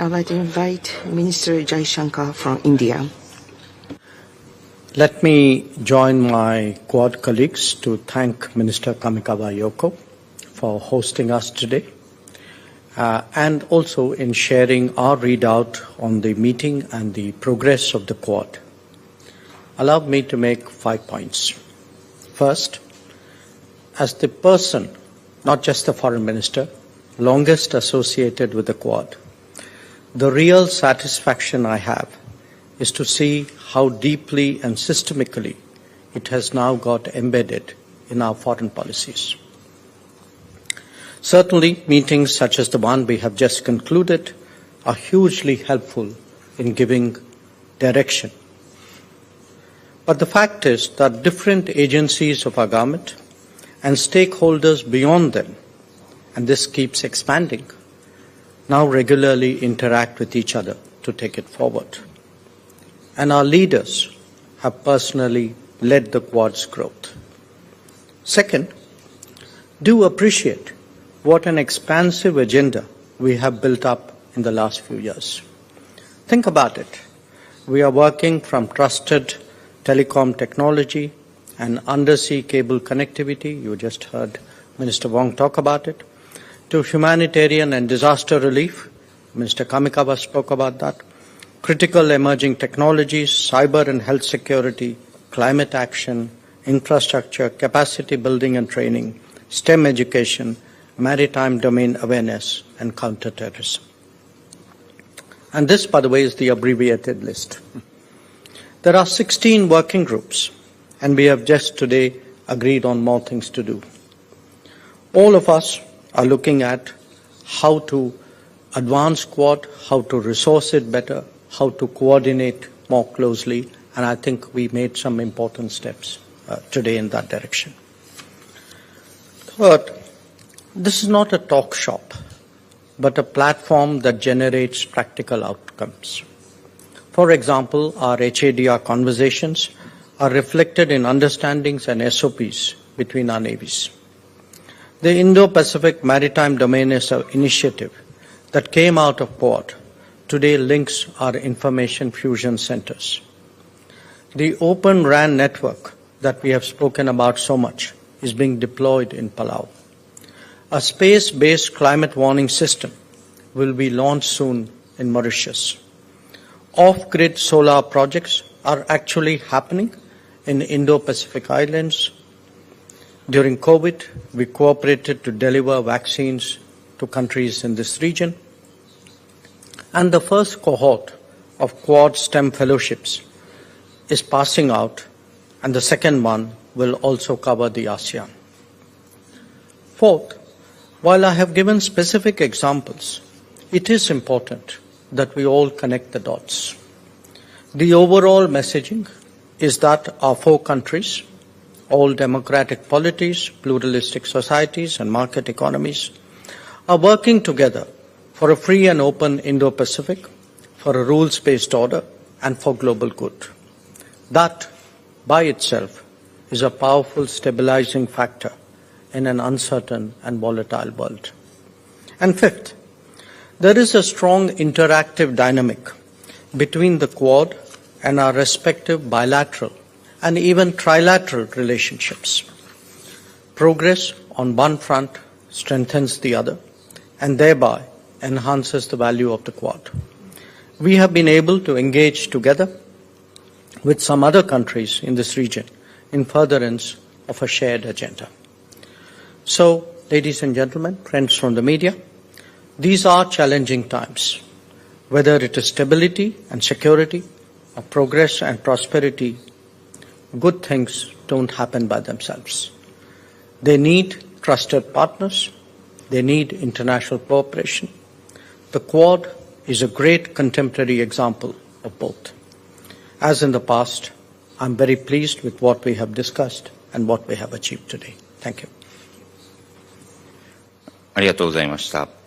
I'd like to invite Minister Jaishankar from India. Let me join my Quad colleagues to thank Minister Kamikawa Yoko for hosting us today and also in sharing our readout on the meeting and the progress of the Quad. Allow me to make 5 points. First, as the person, not just the Foreign Minister, longest associated with the Quad, the real satisfaction I have is to see how deeply and systemically it has now got embedded in our foreign policies. Certainly, meetings such as the one we have just concluded are hugely helpful in giving direction. But the fact is that different agencies of our government and stakeholders beyond them, and this keeps expanding, now regularly interact with each other to take it forward. And our leaders have personally led the Quad's growth. Second, do appreciate what an expansive agenda we have built up in the last few years. Think about it. We are working from trusted telecom technology and undersea cable connectivity, you just heard Minister Wong talk about it, to humanitarian and disaster relief, Minister Kamikawa spoke about that, critical emerging technologies, cyber and health security, climate action, infrastructure, capacity building and training, STEM education, maritime domain awareness, and counterterrorism. And this, by the way, is the abbreviated list. There are 16 working groups, and we have just today agreed on more things to do. All of us are looking at how to advance Quad, how to resource it better, how to coordinate more closely, and I think we made some important steps today in that direction. Third, this is not a talk shop, but a platform that generates practical outcomes. For example, our HADR conversations are reflected in understandings and SOPs between our navies. The Indo-Pacific Maritime Domain Initiative that came out of Quad today links our information fusion centers. The Open RAN network that we have spoken about so much is being deployed in Palau. A space-based climate warning system will be launched soon in Mauritius. Off-grid solar projects are actually happening in Indo-Pacific islands. During COVID, we cooperated to deliver vaccines to countries in this region. And the first cohort of Quad STEM fellowships is passing out, and the second one will also cover the ASEAN. Fourth, while I have given specific examples, it is important that we all connect the dots. The overall messaging is that our 4 countries, all democratic polities, pluralistic societies, and market economies, are working together for a free and open Indo-Pacific, for a rules-based order, and for global good. That, by itself, is a powerful stabilizing factor in an uncertain and volatile world. And fifth, there is a strong interactive dynamic between the Quad and our respective bilateral and even trilateral relationships. Progress on one front strengthens the other and thereby enhances the value of the Quad. We have been able to engage together with some other countries in this region in furtherance of a shared agenda. So, ladies and gentlemen, friends from the media, these are challenging times. Whether it is stability and security, or progress and prosperity, good things don't happen by themselves. They need trusted partners. They need international cooperation. The Quad is a great contemporary example of both. As in the past, I'm very pleased with what we have discussed and what we have achieved today. Thank you. ありがとうございました。